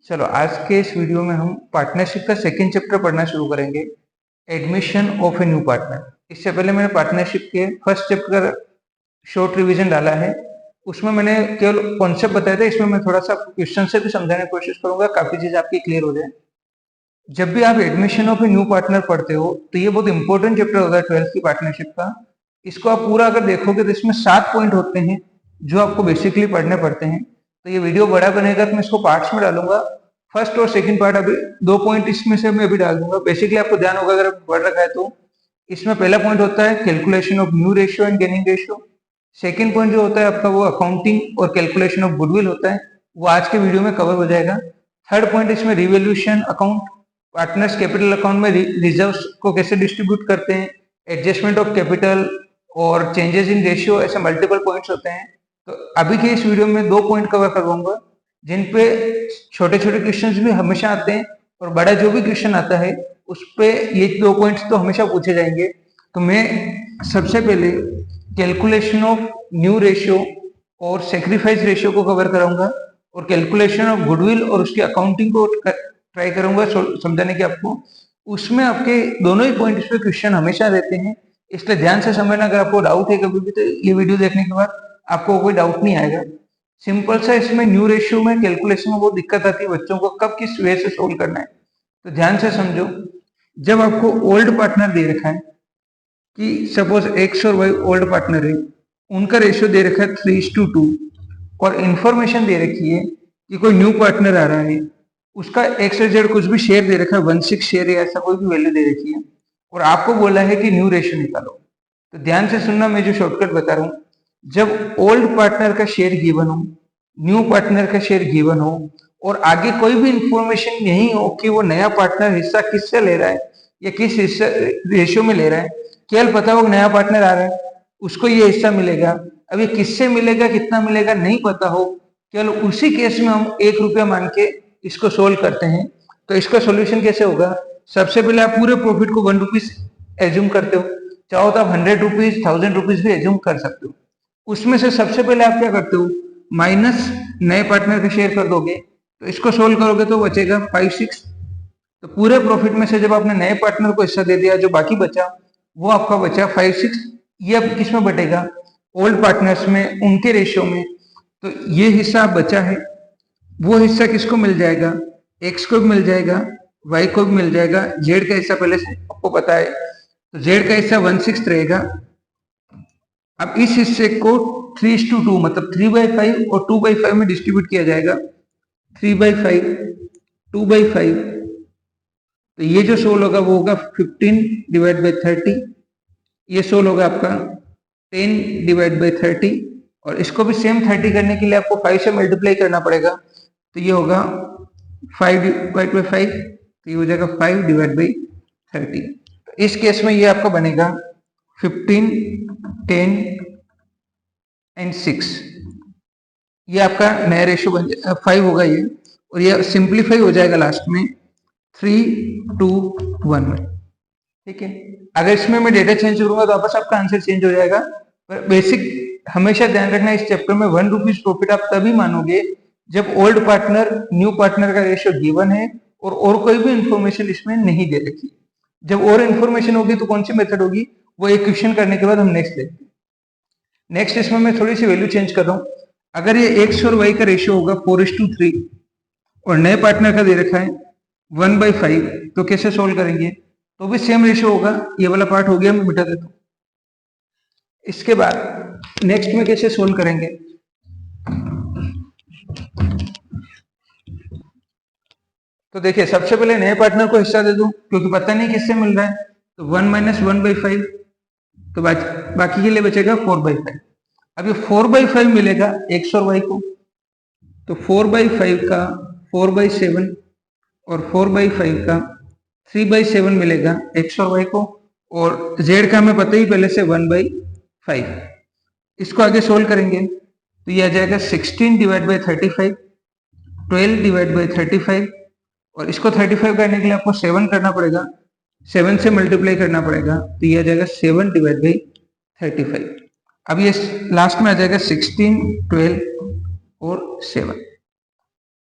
चलो आज के इस वीडियो में हम पार्टनरशिप का सेकंड चैप्टर पढ़ना शुरू करेंगे, admission of a new partner. इससे पहले मैंने पार्टनरशिप के फर्स्ट चैप्टर का शॉर्ट रिवीजन डाला है। उसमें मैंने केवल कॉन्सेप्ट बताया था। इसमें मैं थोड़ा सा क्वेश्चन से भी समझाने की कोशिश करूंगा, काफी चीज आपकी क्लियर हो जाए। जब भी आप admission of a new partner पढ़ते हो तो ये बहुत इंपॉर्टेंट चैप्टर होता है 12th की पार्टनरशिप का। इसको आप पूरा अगर देखोगे तो इसमें 7 पॉइंट होते हैं जो आपको बेसिकली पढ़ने पड़ते हैं। तो ये वीडियो बड़ा बनेगा तो मैं इसको पार्ट्स में डालूंगा। फर्स्ट और सेकंड पार्ट अभी 2 पॉइंट इसमें से मैं अभी डाल दूंगा। बेसिकली आपको ध्यान होगा अगर पढ़ रखा है तो इसमें पहला पॉइंट होता है calculation of new ratio and gaining ratio. Second point जो होता है आपका वो अकाउंटिंग और कैलकुलेशन ऑफ गुडविल होता है, वो आज के वीडियो में कवर हो जाएगा। थर्ड पॉइंट इसमें revaluation account, partners capital account में रिजर्व्स को कैसे डिस्ट्रीब्यूट करते हैं, एडजस्टमेंट ऑफ कैपिटल और चेंजेस इन रेशियो, ऐसे मल्टीपल पॉइंट्स होते हैं। तो अभी के इस वीडियो में 2 पॉइंट कवर करवाऊंगा जिन पे छोटे छोटे क्वेश्चंस भी हमेशा आते हैं और बड़ा जो भी क्वेश्चन आता है उस पे ये 2 पॉइंट्स तो हमेशा पूछे जाएंगे। तो मैं सबसे पहले कैलकुलेशन ऑफ न्यू रेशियो और सेक्रीफाइस रेशियो को कवर कराऊंगा और कैलकुलेशन ऑफ गुडविल और उसकी अकाउंटिंग को ट्राई करूंगा समझाने की आपको। उसमें आपके दोनों ही पॉइंट पे क्वेश्चन हमेशा रहते हैं, इसलिए ध्यान से समझना। अगर आपको डाउट है कभी भी तो ये वीडियो देखने के बाद आपको कोई डाउट नहीं आएगा। सिंपल सा इसमें न्यू रेशियो में कैलकुलेशन में बहुत दिक्कत आती है बच्चों को, कब किस वे से सोल्व करना है। तो ध्यान से समझो, जब आपको ओल्ड पार्टनर दे रखा है कि सपोज एक्स और वाई ओल्ड पार्टनर है, उनका रेशियो दे रखा है 3:2 और इंफॉर्मेशन दे रखी है कि कोई न्यू पार्टनर आ रहा है, उसका एक्स और जेड कुछ भी शेयर दे रखा है, 1/6 शेयर या ऐसा कोई भी वैल्यू दे रखी है और आपको बोला है कि न्यू रेशियो निकालो। तो ध्यान से सुनना, मैं जो शॉर्टकट बता रहा हूँ। जब ओल्ड पार्टनर का शेयर गिवन हो, न्यू पार्टनर का शेयर गिवन हो और आगे कोई भी इंफॉर्मेशन नहीं हो कि वो नया पार्टनर हिस्सा किससे ले रहा है या किस हिस्सा रेशियो में ले रहा है, केवल पता हो नया पार्टनर आ रहा है उसको ये हिस्सा मिलेगा, अब ये किससे मिलेगा कितना मिलेगा नहीं पता हो, केवल उसी केस में हम 1 रुपया मान के इसको सोल्व करते हैं। तो इसका सॉल्यूशन कैसे होगा? सबसे पहले आप पूरे प्रॉफिट को 1 रुपीज एज्यूम करते हो, चाहो तो आप 100 रुपीज 1000 रुपीज भी एज्यूम कर सकते हो। उसमें से सबसे पहले आप क्या करते हो, माइनस नए पार्टनर का शेयर कर दोगे। तो इसको सोल्व करोगे तो बचेगा 5/6। तो पूरे प्रॉफिट में से जब आपने नए पार्टनर को हिस्सा दे दिया, जो बाकी बचा वो आपका बचा 5/6। ये अब किस में बटेगा? ओल्ड पार्टनर्स में, उनके रेशियो में। तो ये हिस्सा बचा है, वो हिस्सा किसको मिल जाएगा? एक्स को भी मिल जाएगा, वाई को भी मिल जाएगा, जेड का हिस्सा पहले से आपको पता है, तो जेड का हिस्सा 1/6 रहेगा। अब इस हिस्से को 3:2 मतलब 3/5 और 2/5 में डिस्ट्रीब्यूट किया जाएगा। 3/5 2/5, तो ये जो सोल होगा वो होगा 15/30। ये सोल होगा आपका 10/30 और इसको भी सेम 30 करने के लिए आपको 5 से मल्टीप्लाई करना पड़ेगा। तो ये होगा 5/5, तो ये हो जाएगा 5/30। तो इस केस में ये आपका बनेगा 15, 10 एंड 6। ये आपका नया रेशियो बन जाएगा 5 होगा ये, और ये सिंप्लीफाई हो जाएगा लास्ट में 3:2:1 में। ठीक है, अगर इसमें मैं डेटा चेंज करूंगा तो वापस आपका आंसर चेंज हो जाएगा। पर बेसिक हमेशा ध्यान रखना इस चैप्टर में 1 रुपीज प्रॉफिट आप तभी मानोगे जब ओल्ड पार्टनर न्यू पार्टनर का रेशियो गिवन है और कोई भी इंफॉर्मेशन इसमें नहीं दे रखी। जब और इंफॉर्मेशन होगी तो कौन सी मेथड होगी, वो इक्वेशन करने के बाद हम नेक्स्ट देखते हैं। नेक्स्ट इसमें मैं थोड़ी सी वैल्यू चेंज कर रहा हूँ। अगर ये एक्स और वाई का रेशियो होगा 4:3 और नए पार्टनर का दे रखा है 1/5, तो कैसे सोल्व करेंगे? तो भी सेम रेशियो होगा। ये वाला पार्ट हो गया, मैं मिटा देता हूँ। इसके बाद नेक्स्ट में कैसे सोल्व करेंगे? तो देखिए, सबसे पहले नए पार्टनर को हिस्सा दे दूं क्योंकि पता नहीं किससे मिल रहा है, तो 1 - 1/5, तो बाकी के लिए बचेगा 4/5। अब ये 4/5 मिलेगा एक्स और वाई को, तो 4/5 का 4/7 और 4/5 का 3/7 मिलेगा एक्स और वाई को, और जेड का हमें पता ही पहले से 1/5। इसको आगे सोल्व करेंगे तो ये आ जाएगा 16/35, 12/35, और इसको 35 करने के लिए आपको 7 करना पड़ेगा, 7 से मल्टीप्लाई करना पड़ेगा, तो ये आ जाएगा 7/35। अब ये लास्ट में आ जाएगा 16, 12 और 7।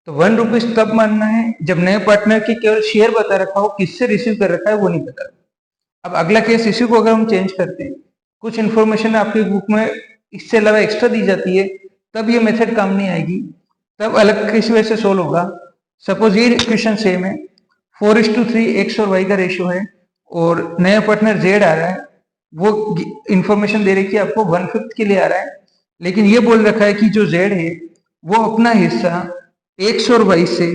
तो 1 रुपीज तब मानना है जब नए पार्टनर की केवल शेयर बता रखा हो, किससे रिसीव कर रखा है वो नहीं पता। अब अगला केस, इसी को अगर हम चेंज करते हैं, कुछ इन्फॉर्मेशन आपकी बुक में इससे अलावा एक्स्ट्रा दी जाती है, तब ये मेथड काम नहीं आएगी, तब अलग किसी वजह से सोल्व होगा। सपोज ये क्वेश्चन सेम है, 4:3 एक्स और वाई का रेशियो है और नया पार्टनर जेड आ रहा है, वो इंफॉर्मेशन दे रही है कि आपको 1/5 के लिए आ रहा है, लेकिन ये बोल रखा है कि जो जेड है वो अपना हिस्सा एक्स और वाई से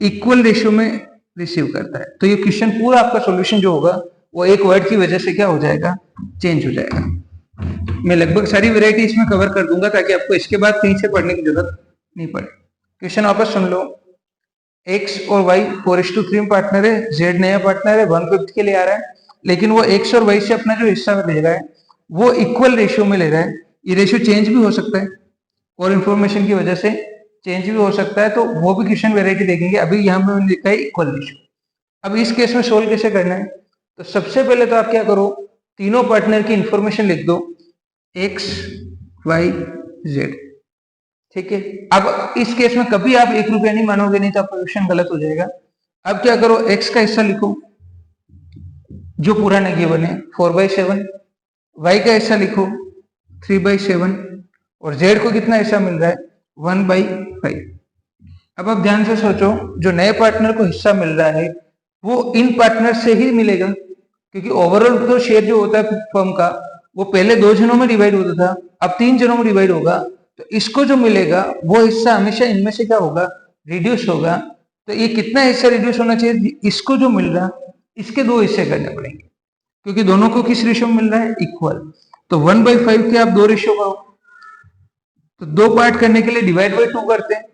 इक्वल रेशियो में रिसीव करता है। तो ये क्वेश्चन पूरा आपका सॉल्यूशन जो होगा वो एक वर्ड की वजह से क्या हो जाएगा, चेंज हो जाएगा। मैं लगभग सारी वैरायटी इसमें कवर कर दूंगा ताकि आपको इसके बाद कहीं से पढ़ने की जरूरत नहीं पड़े। क्वेश्चन वापस सुन लो, एक्स और वाई 4:3 में पार्टनर है, जेड नया पार्टनर है, 1/5 के लिए आ रहा है, लेकिन वो एक्स और वाई से अपना जो हिस्सा ले रहा है वो इक्वल रेशियो में ले रहा है। ये रेशियो चेंज भी हो सकता है और इन्फॉर्मेशन की वजह से चेंज भी हो सकता है, तो वो भी क्वेश्चन वैरायटी देखेंगे। अभी यहाँ पे मैंने लिखा है इक्वल रेशियो। अब इस केस में सोल्व कैसे करना है, तो सबसे पहले तो आप क्या करो, तीनों पार्टनर की इंफॉर्मेशन लिख दो, एक्स वाई जेड, ठीक है। अब इस केस में कभी आप 1 रुपया नहीं मानोगे, नहीं तो आपका क्वेश्चन गलत हो जाएगा। अब क्या करो, एक्स का हिस्सा लिखो जो पुराना गिवन है 4/7, वाई का हिस्सा लिखो 3/7 और जेड को कितना हिस्सा मिल रहा है 1/5। अब आप ध्यान से सोचो, जो नए पार्टनर को हिस्सा मिल रहा है वो इन पार्टनर से ही मिलेगा, क्योंकि ओवरऑल तो शेयर जो होता है फर्म का वो पहले 2 जनों में डिवाइड होता था, अब 3 जनों में डिवाइड होगा, तो इसको जो मिलेगा वो हिस्सा हमेशा इनमें से क्या होगा, रिड्यूस होगा। तो ये कितना हिस्सा रिड्यूस होना चाहिए, इसको जो मिल रहा इसके 2 हिस्से करने पड़ेंगे, क्योंकि दोनों को किस रेशियो में मिल रहा है, इक्वल। तो 1/5 के आप 2 रेशियो करो, तो 2 पार्ट करने के लिए डिवाइड बाई 2 करते हैं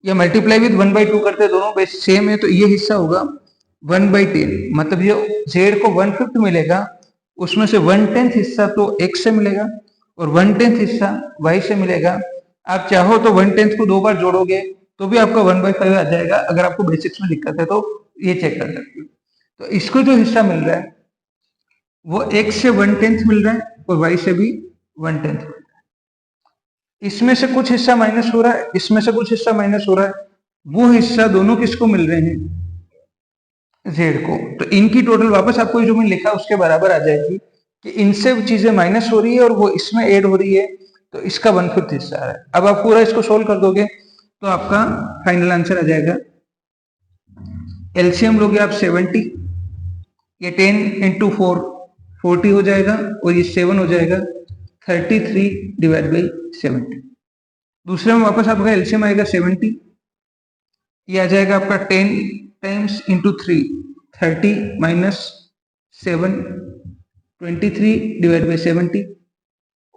या मल्टीप्लाई विद 1/2 करते हैं, दोनों बेस सेम है, तो ये हिस्सा होगा 1/10। मतलब ये जेड को 1/5 मिलेगा, उसमें से 1/10 हिस्सा तो x से मिलेगा और 1/10 हिस्सा y से मिलेगा। आप चाहो तो 1/10 को 2 बार जोड़ोगे तो भी आपका 1/5 आ जाएगा। अगर आपको बेसिक्स में दिक्कत है तो ये चेक कर सकते हो। तो इसको जो हिस्सा मिल रहा है वो x से 1/10 मिल रहा है और y से भी 1/10 मिल रहा है। इसमें से कुछ हिस्सा माइनस हो रहा है, इसमें से कुछ हिस्सा माइनस हो रहा है, वो हिस्सा दोनों किसको मिल रहे हैं, जेड को। तो इनकी टोटल वापस आपको जो मैंने लिखा उसके बराबर आ जाएगी कि इनसे चीजें माइनस हो रही है और वो इसमें ऐड हो रही है, तो इसका 1/5 हिस्सा आ रहा है। अब आप पूरा इसको सोल्व कर दोगे तो आपका फाइनल आंसर आ जाएगा। एलसीएम लोगे आप 70, ये 10 × 4 40 हो जाएगा और ये 7 हो जाएगा 33/70। दूसरे में वापस आपका एलसीएम आएगा 70, ये आ जाएगा आपका 10 टाइम्स इंटू 3 30 - 7 23/70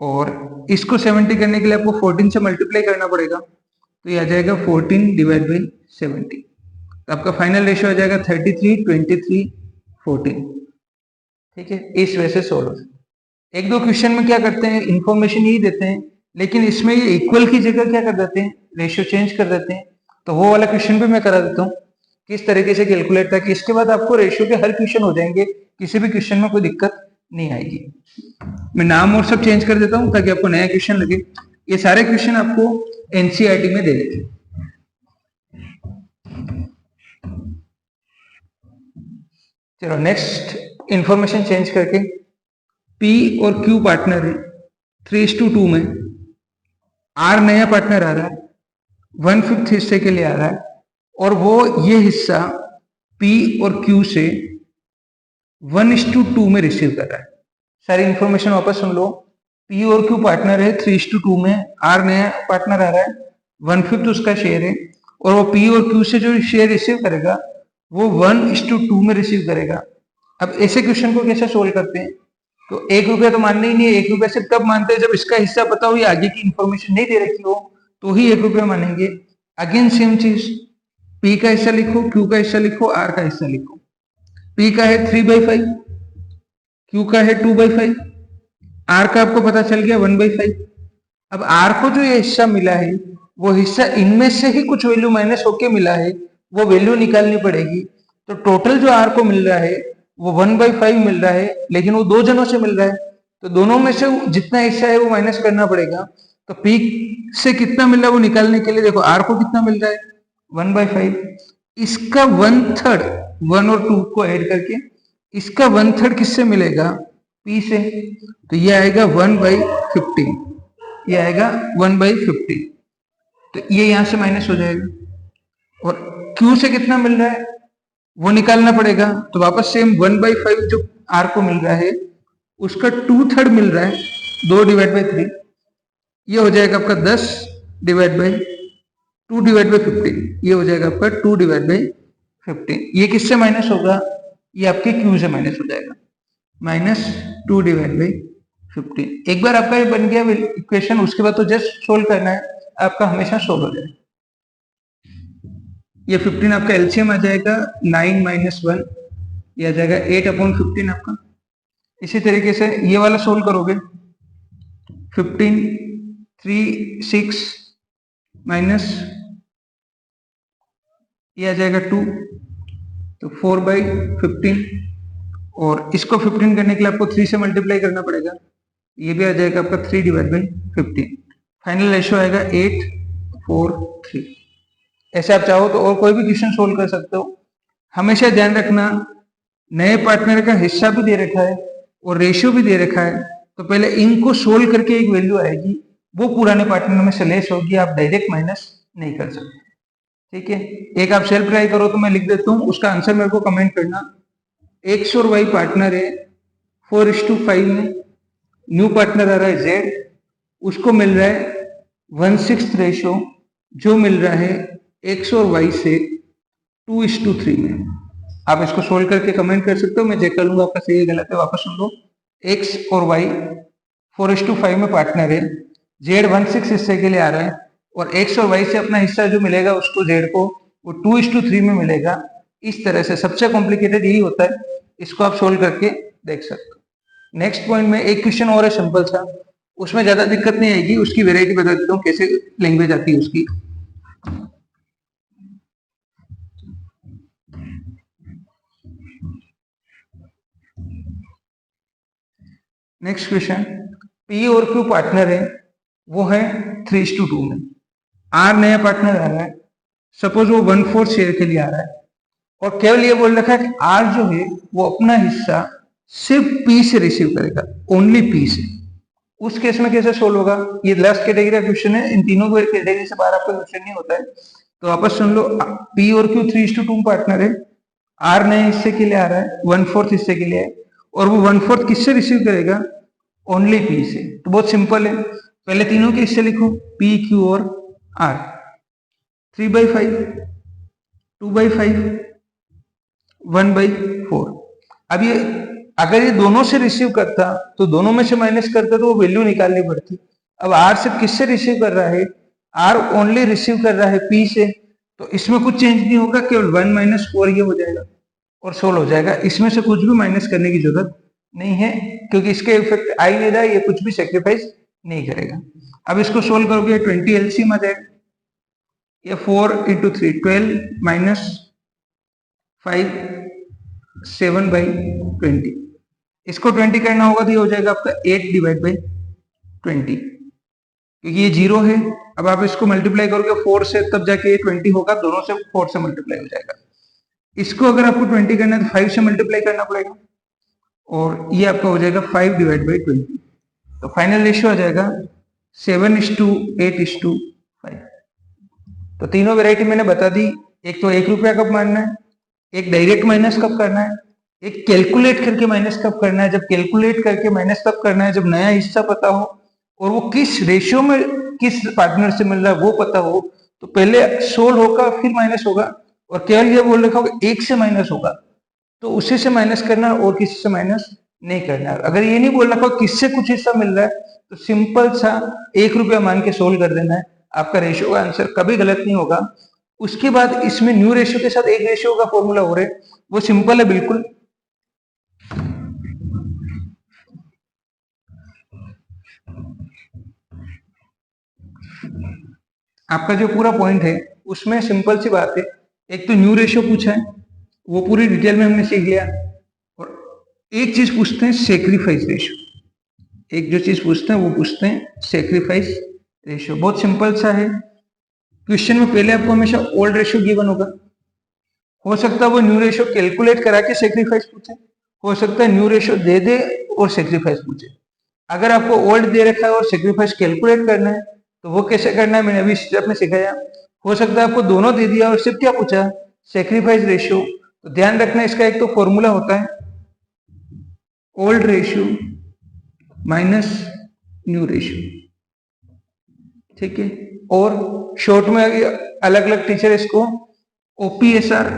और इसको 70 करने के लिए आपको 14 से मल्टीप्लाई करना पड़ेगा, तो ये आ जाएगा 14/70। तो आपका फाइनल रेशियो आ जाएगा 33 23 14। ठीक है, इस वजह से सोल्व। एक दो क्वेश्चन में क्या करते हैं, इंफॉर्मेशन यही देते हैं, लेकिन इसमें ये इक्वल की जगह क्या कर देते हैं, रेशियो चेंज कर देते हैं। तो वो वाला क्वेश्चन भी मैं करा देता हूँ किस तरीके से कैलकुलेट, ताकि इसके बाद आपको रेशियो के हर क्वेश्चन हो जाएंगे, किसी भी क्वेश्चन में कोई दिक्कत नहीं आएगी। मैं नाम और सब चेंज कर देता हूँ ताकि आपको नया क्वेश्चन लगे। ये सारे क्वेश्चन आपको एनसीईआरटी में दे देते हैं। चलो नेक्स्ट, इंफॉर्मेशन चेंज करके P और Q पार्टनर है 3:2 में, R नया पार्टनर आ रहा है 1/5 हिस्से के लिए आ रहा है और वो ये हिस्सा P और Q से 1:2 में रिसीव कर रहा है। सारी इंफॉर्मेशन वापस सुन लो। P और Q पार्टनर है 3:2 में, R नया पार्टनर आ रहा है 1/5 उसका शेयर है और वो P और Q से जो शेयर रिसीव करेगा वो 1:2 में रिसीव करेगा। अब ऐसे क्वेश्चन को कैसे सोल्व करते हैं, तो 1 रुपया तो मानना ही नहीं है। 1 रुपया सिर्फ तब मानते हैं जब इसका हिस्सा पता हो या आगे की इंफॉर्मेशन नहीं दे रखी हो, तो ही 1 रुपया मानेंगे। अगेन सेम चीज, P का हिस्सा लिखो, Q का हिस्सा लिखो, R का हिस्सा लिखो। P का है 3/5, Q का है 2/5, R का आपको पता चल गया 1/5। अब R को जो ये हिस्सा मिला है वो हिस्सा इनमें से ही कुछ वैल्यू माइनस होके मिला है, वो वैल्यू निकालनी पड़ेगी। तो टोटल जो R को मिल रहा है वो 1/5 मिल रहा है, लेकिन वो 2 जनों से मिल रहा है, तो दोनों में से जितना हिस्सा है वो माइनस करना पड़ेगा। तो P से कितना मिल रहा है वो निकालने के लिए देखो R को कितना मिल रहा है 1/5, इसका 1/3 1 और 2 को ऐड करके इसका 1/3 किससे मिलेगा? P से। तो ये आएगा 1/15, ये आएगा 1/15, तो ये यहां से माइनस हो जाएगा। और Q से कितना मिल रहा है वो निकालना पड़ेगा, तो वापस सेम 1/5 जो R को मिल रहा है उसका 2/3 मिल रहा है, 2/3, ये हो जाएगा आपका 10/2/15, ये हो जाएगा आपका 2/15। ये किससे माइनस होगा? ये आपके Q से माइनस हो जाएगा, -2/15। एक बार आपका ये बन गया इक्वेशन, उसके बाद तो जस्ट सोल्व करना है, आपका हमेशा सोल्व हो जाएगा। ये 15 आपका एलसीएम आ जाएगा 9 - 1, ये आ जाएगा 8/15 आपका। इसी तरीके से ये वाला सोल्व करोगे, 15 3 6 माइनस ये आ जाएगा 2, तो 4/15, और इसको 15 करने के लिए आपको 3 से मल्टीप्लाई करना पड़ेगा, ये भी आ जाएगा आपका 3/15। फाइनल रेशियो आएगा 8/4/3। ऐसे आप चाहो तो और कोई भी क्वेश्चन सोल्व कर सकते हो। हमेशा ध्यान रखना, नए पार्टनर का हिस्सा भी दे रखा है और रेशियो भी दे रखा है, तो पहले इनको सोल्व करके एक वैल्यू आएगी, वो पुराने पार्टनर में से लेस होगी, आप डायरेक्ट माइनस नहीं कर सकते। ठीक है, एक आप सेल्फ ट्राई करो तो मैं लिख देता हूँ, उसका आंसर मेरे को कमेंट करना। एक्स और वाई पार्टनर है, 4:5 में न्यू पार्टनर आ रहा है जेड, उसको मिल रहा है 1/6 रेशियो, जो मिल रहा है एक्स और वाई से 2:3 में। आप इसको सोल्व करके कमेंट कर सकते हो, मैं चेक कर लूंगा आपका सही है गलत है। वापस सुन लो, एक्स और वाई 4:5 में पार्टनर है, जेड 1/6 हिस्से के लिए आ रहा है, और एक्स और वाई से अपना हिस्सा जो मिलेगा उसको जेड को वो 2:3 में मिलेगा। इस तरह से सबसे कॉम्प्लिकेटेड यही होता है, इसको आप सोल्व करके देख सकते हो। नेक्स्ट पॉइंट में एक क्वेश्चन और है सिंपल सा, उसमें ज्यादा दिक्कत नहीं आएगी, उसकी वेराइटी बता देता हूँ कैसे लैंग्वेज आती है उसकी। नेक्स्ट क्वेश्चन, पी और क्यू पार्टनर है, वो है 3:2 में। आर नया पार्टनर आ रहा है, सपोज वो 1/4 शेयर के लिए आ रहा है, और केवल ये बोल रखा है कि आर जो है वो अपना हिस्सा सिर्फ पी से रिसीव करेगा, ओनली पी से। उस केस में कैसे सोल्व होगा? ये लास्ट कैटेगरी का क्वेश्चन है, इन तीनों कैटेगरी से बाहर आपका क्वेश्चन नहीं होता है। तो वापस सुन लो, पी और क्यू 3:2 पार्टनर है, आर नए हिस्से के लिए आ रहा है, 1/4 हिस्से के लिए है, और वो 1/4 किससे रिसीव करेगा? ओनली पी से। तो बहुत सिंपल है, पहले तीनों के हिस्से लिखो, पी क्यू और आर। 3/5, 2/5, 1/4। अब ये अगर ये दोनों से रिसीव करता तो दोनों में से माइनस करता तो वो वैल्यू निकालनी पड़ती। अब आर सिर्फ किससे रिसीव कर रहा है? आर ओनली रिसीव कर रहा है पी से, तो इसमें कुछ चेंज नहीं होगा, केवल 1 - 4 ये हो जाएगा और सोल्व हो जाएगा। इसमें से कुछ भी माइनस करने की जरूरत नहीं है, क्योंकि इसके इफेक्ट आ ही नहीं रहा, ये कुछ भी सेक्रीफाइस नहीं करेगा। अब इसको सोल्व करोगे 20 एलसीएम आ जाएगा, ये 4 × 3 12 - 5 7/20। इसको 20 करना होगा तो ये हो जाएगा आपका 8/20, क्योंकि ये 0 है। अब आप इसको मल्टीप्लाई करोगे 4 से, तब जाके ये 20 होगा, दोनों से 4 से मल्टीप्लाई हो जाएगा। इसको अगर आपको 20 करना है तो 5 से मल्टीप्लाई करना पड़ेगा, और ये आपका हो जाएगा 5/20। तो फाइनल रेशियो आ जाएगा 7:8:5। तो तीनों वेराइटी मैंने बता दी। एक तो 1 रुपया कब मानना है, एक डायरेक्ट माइनस कब करना है, एक कैलकुलेट करके माइनस कब करना है। जब कैलकुलेट करके माइनस कब करना है, जब नया हिस्सा पता हो और वो किस रेशियो में किस पार्टनर से मिल रहा है वो पता हो, तो पहले सोल्व होगा फिर माइनस होगा। और केवल ये बोल रखा होगा एक से माइनस होगा तो उसी से माइनस करना और किसी से माइनस नहीं करना। अगर ये नहीं बोल रखा किससे कुछ हिस्सा मिल रहा है तो सिंपल सा 1 रुपया मान के सोल्व कर देना है, आपका रेशियो का आंसर कभी गलत नहीं होगा। उसके बाद इसमें न्यू रेशियो के साथ एक रेशियो का फॉर्मूला हो रहा है, वो सिंपल है बिल्कुल। आपका जो पूरा पॉइंट है उसमें सिंपल सी बात है, एक तो न्यू रेशियो पूछा है, वो पूरी डिटेल में हमने सीख लिया, और एक चीज पूछते हैं सेक्रीफाइस रेशियो। एक जो चीज पूछते हैं वो पूछते हैं सेक्रीफाइस रेशियो। बहुत सिंपल सा है, क्वेश्चन में पहले आपको हमेशा ओल्ड रेशियो गिवन होगा, हो सकता है वो न्यू रेशियो कैलकुलेट करा के सेक्रीफाइस पूछे, हो सकता है न्यू रेशियो दे दे और सेक्रीफाइस पूछे। अगर आपको ओल्ड दे रखा है और सेक्रीफाइस कैलकुलेट करना है तो वो कैसे करना है मैंने अभी स्टेप में सिखाया। हो सकता है आपको दोनों दे दिया और सिर्फ क्या पूछा, सेक्रीफाइस रेशियो। तो ध्यान रखना इसका एक तो फॉर्मूला होता है old ratio minus new ratio, ठीक है। और शॉर्ट में अलग अलग टीचर इसको ओपीएसआर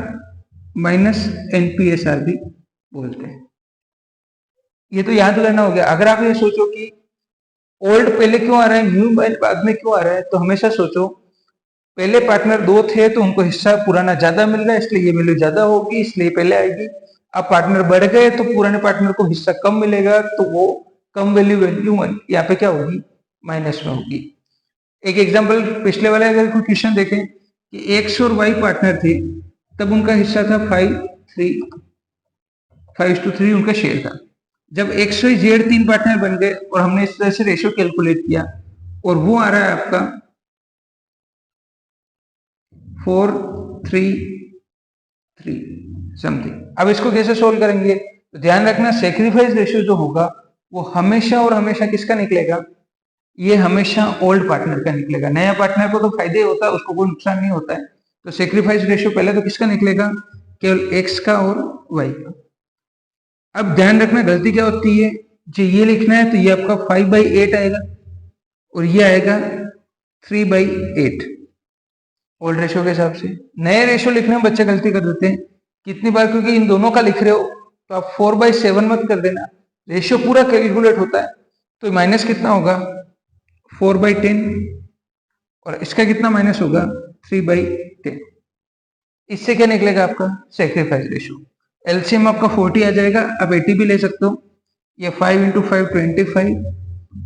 माइनस एनपीएसआर भी बोलते हैं। ये तो याद करना हो गया। अगर आप ये सोचो कि ओल्ड पहले क्यों आ रहा है, न्यू बाद में क्यों आ रहा है, तो हमेशा सोचो पहले पार्टनर 2 थे तो उनको हिस्सा पुराना ज्यादा मिल रहा है इसलिए ये वैल्यू ज्यादा होगी इसलिए पहले आएगी। अब पार्टनर बढ़ गए तो पुराने पार्टनर को हिस्सा कम मिलेगा तो वो कम वैल्यू यहाँ पे क्या होगी, माइनस में होगी। एक एग्जांपल पिछले वाले अगर कोई क्वेश्चन देखें कि एक्स और वाई पार्टनर थे तब उनका हिस्सा था 5:3 उनका शेयर था। जब एक्स वाई जेड 3 पार्टनर बन गए और हमने इस तरह से रेशियो कैलकुलेट किया और वो आ रहा है आपका 4:3 समथिंग। अब इसको कैसे सोल्व करेंगे, तो ध्यान रखना सेक्रीफाइस रेशियो जो होगा वो हमेशा और हमेशा किसका निकलेगा, ये हमेशा ओल्ड पार्टनर का निकलेगा। नया पार्टनर को तो फायदे होता है, उसको कोई नुकसान नहीं होता है। तो सेक्रीफाइस रेशियो पहले तो किसका निकलेगा, केवल एक्स का और वाई का। अब ध्यान रखना गलती क्या होती है, जो ये लिखना है तो ये आपका 5/8 आएगा और ये आएगा 3/8 ओल्ड रेशियो के हिसाब से। नए रेशियो लिखने में बच्चे गलती कर देते हैं कितनी बार, क्योंकि इन दोनों का लिख रहे हो तो आप 4/7 मत कर देना, रेशियो पूरा कैलकुलेट होता है। तो माइनस कितना होगा 4/10 और इसका कितना माइनस होगा 3/10। इससे क्या निकलेगा आपका सेक्रीफाइस रेशियो। एलसीएम आपका 40 आ जाएगा, आप 80 भी ले सकते हो। ये 5 × 5 25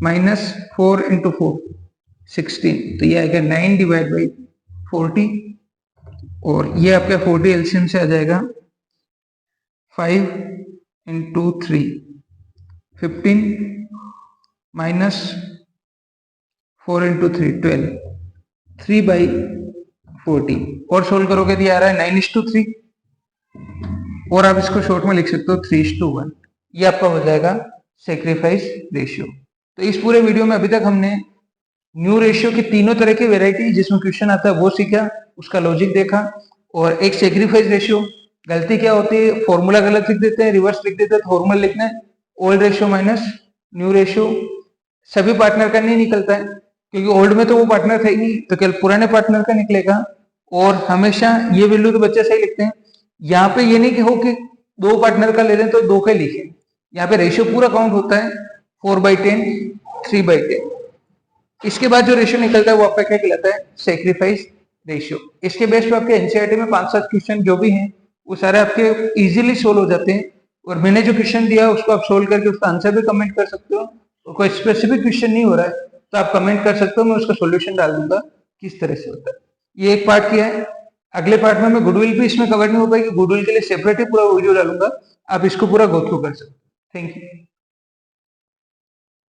माइनस 4 × 4 16, तो ये आएगा 9/40 और ये आपका 40 एलसीएम से आ जाएगा 5 × 3 15 माइनस 4 × 3 12 3/40 और सोल्व करोगे तो ये आ रहा है 9:3 और आप इसको शॉर्ट में लिख सकते हो 3:1। ये आपका हो जाएगा सेक्रीफाइस रेशियो। तो इस पूरे वीडियो में अभी तक हमने न्यू रेशियो की तीनों तरह की वेराइटी जिसमें क्वेश्चन आता है वो सीखा, उसका लॉजिक देखा। और एक सेक्रीफाइस रेशियो, गलती क्या होती है, फॉर्मूला गलत लिख देते हैं, रिवर्स लिख देते हैं, फॉर्मूला लिखना है old ratio minus new ratio. सभी पार्टनर का नहीं निकलता है क्योंकि ओल्ड में तो वो पार्टनर थे ही नहीं, तो केवल पुराने पार्टनर का निकलेगा। और हमेशा ये वैल्यू तो बच्चे सही लिखते हैं। यहाँ पे ये नहीं कि हो कि 2 पार्टनर का ले लें तो 2 का लिखें, यहाँ पे रेशियो पूरा काउंट होता है 4/10 3/10। इसके बाद जो रेशियो निकलता है वो आपका क्या कहलाता है, सेक्रीफाइस रेशियो। इसके बेस पे आपके एनसीईआरटी में 5-7 क्वेश्चन जो भी हैं वो सारे आपके इजीली सोल्व हो जाते हैं। और मैंने जो क्वेश्चन दिया उसको आप सोल्व करके उसका आंसर भी कमेंट कर सकते हो। और कोई स्पेसिफिक क्वेश्चन नहीं हो रहा है तो आप कमेंट कर सकते हो, मैं उसका सोल्यूशन डाल दूंगा किस तरह से होता है। ये एक पार्ट किया है। अगले पार्ट में मैं गुडविल भी इसमें कवर नहीं हो पाएगी, गुडविल के लिए सेपरेट ही पूरा वीडियो डालूंगा, आप इसको पूरा गो थ्रू कर सकते हो। Thank you.